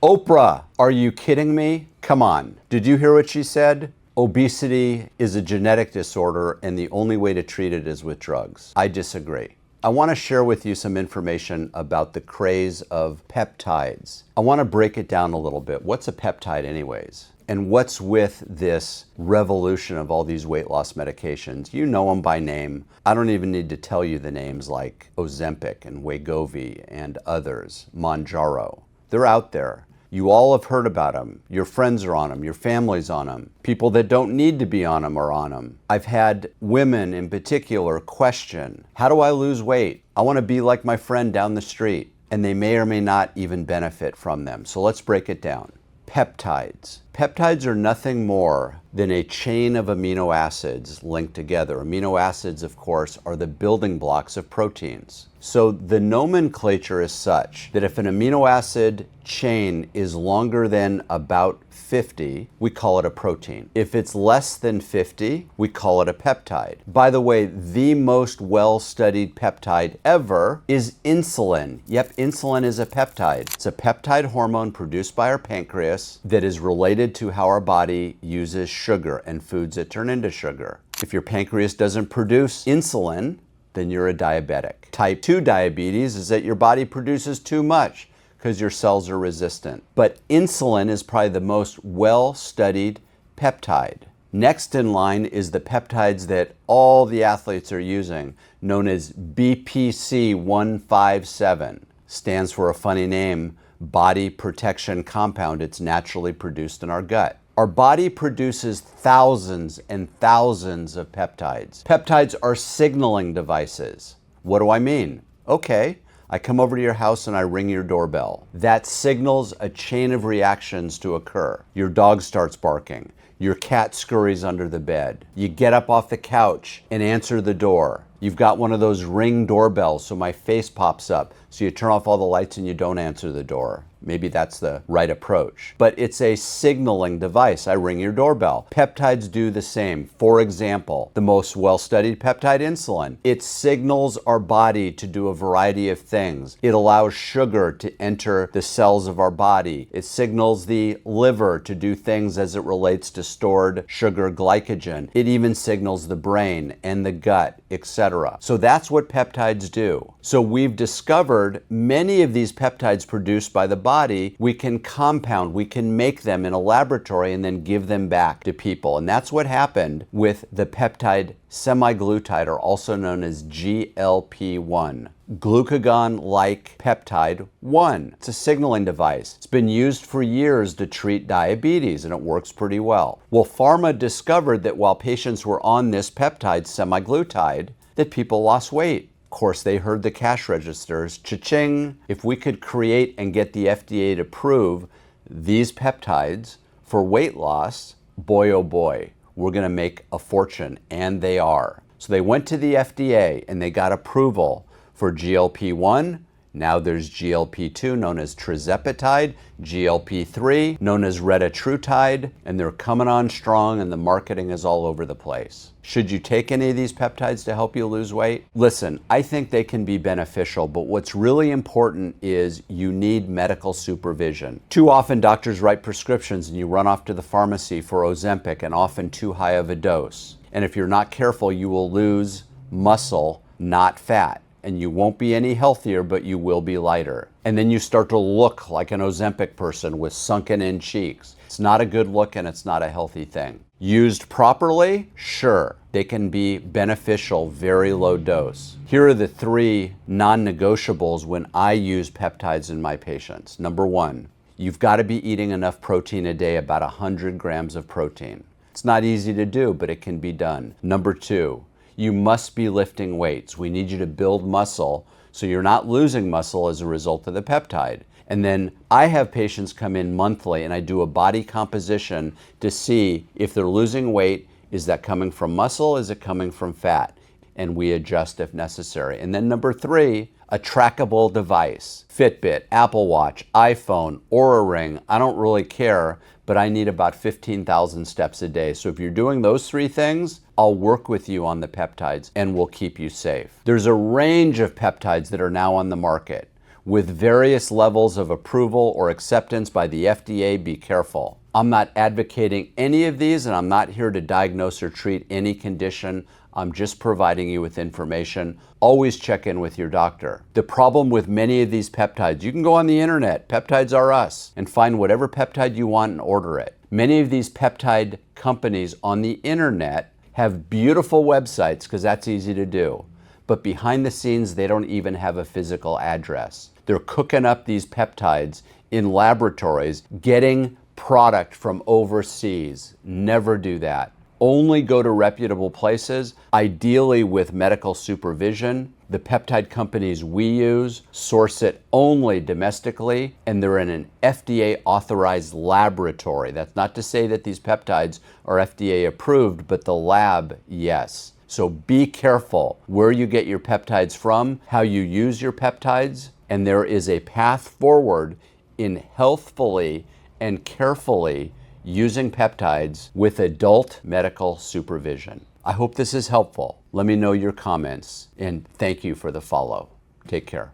Oprah, are you kidding me? Come on. Did you hear what she said? Obesity is a genetic disorder and the only way to treat it is with drugs. I disagree. I want to share with you some information about the craze of peptides. I want to break it down a little bit. What's a peptide anyways? And what's with this revolution of all these weight loss medications? You know them by name. I don't even need to tell you the names like Ozempic and Wegovy and others, Mounjaro. They're out there. You all have heard about them. Your friends are on them. Your family's on them. People that don't need to be on them are on them. I've had women in particular question, how do I lose weight? I want to be like my friend down the street. And they may or may not even benefit from them. So let's break it down. Peptides. Peptides are nothing more than a chain of amino acids linked together. Amino acids, of course, are the building blocks of proteins. So the nomenclature is such that if an amino acid chain is longer than about 50, we call it a protein. If it's less than 50, we call it a peptide. By the way, the most well-studied peptide ever is insulin. Yep, insulin is a peptide. It's a peptide hormone produced by our pancreas that is related to how our body uses sugar and foods that turn into sugar. If your pancreas doesn't produce insulin, then you're a diabetic. Type 2 diabetes is that your body produces too much because your cells are resistant. But insulin is probably the most well-studied peptide. Next in line is the peptides that all the athletes are using, known as BPC 157. Stands for a funny name, body protection compound. It's naturally produced in our gut. Our body produces thousands and thousands of peptides. Peptides are signaling devices. What do I mean? Okay, I come over to your house and I ring your doorbell. That signals a chain of reactions to occur. Your dog starts barking. Your cat scurries under the bed. You get up off the couch and answer the door. You've got one of those Ring doorbells, so my face pops up. So you turn off all the lights and you don't answer the door. Maybe that's the right approach. But it's a signaling device. I ring your doorbell. Peptides do the same. For example, the most well-studied peptide, insulin. It signals our body to do a variety of things. It allows sugar to enter the cells of our body. It signals the liver to do things as it relates to stored sugar glycogen. It even signals the brain and the gut, etc. So that's what peptides do. So we've discovered many of these peptides produced by the body, we can compound, we can make them in a laboratory and then give them back to people. And that's what happened with the peptide semaglutide, or also known as GLP-1. Glucagon-like peptide 1. It's a signaling device. It's been used for years to treat diabetes and it works pretty well. Well, pharma discovered that while patients were on this peptide semaglutide, that people lost weight. Of course, they heard the cash registers, cha-ching. If we could create and get the FDA to approve these peptides for weight loss, boy oh boy, we're gonna make a fortune, and they are. So they went to the FDA and they got approval for GLP-1. Now there's GLP-2, known as tirzepatide, GLP-3, known as retatrutide, and they're coming on strong and the marketing is all over the place. Should you take any of these peptides to help you lose weight? Listen, I think they can be beneficial, but what's really important is you need medical supervision. Too often doctors write prescriptions and you run off to the pharmacy for Ozempic, and often too high of a dose. And if you're not careful, you will lose muscle, not fat. And you won't be any healthier, but you will be lighter. And then you start to look like an Ozempic person with sunken in cheeks. It's not a good look and it's not a healthy thing. Used properly, sure, they can be beneficial, very low dose. Here are the 3 non-negotiables when I use peptides in my patients. Number 1, you've got to be eating enough protein a day, about 100 grams of protein. It's not easy to do, but it can be done. Number 2, you must be lifting weights. We need you to build muscle so you're not losing muscle as a result of the peptide. And then I have patients come in monthly and I do a body composition to see if they're losing weight. Is that coming from muscle? Is it coming from fat? And we adjust if necessary. And then number 3, a trackable device. Fitbit, Apple Watch, iPhone, Oura Ring. I don't really care, but I need about 15,000 steps a day. So if you're doing those 3 things, I'll work with you on the peptides and we'll keep you safe. There's a range of peptides that are now on the market. with various levels of approval or acceptance by the FDA. Be careful. I'm not advocating any of these, and I'm not here to diagnose or treat any condition. I'm just providing you with information. Always check in with your doctor. The problem with many of these peptides, you can go on the internet, Peptides Are Us, and find whatever peptide you want and order it. Many of these peptide companies on the internet have beautiful websites because that's easy to do. But behind the scenes, they don't even have a physical address. They're cooking up these peptides in laboratories, getting product from overseas. Never do that. Only go to reputable places, ideally with medical supervision. The peptide companies we use source it only domestically, and they're in an FDA authorized laboratory. That's not to say that these peptides are FDA approved, but the lab, yes. So be careful where you get your peptides from, how you use your peptides, and there is a path forward in healthfully and carefully using peptides with adult medical supervision. I hope this is helpful. Let me know your comments, and thank you for the follow. Take care.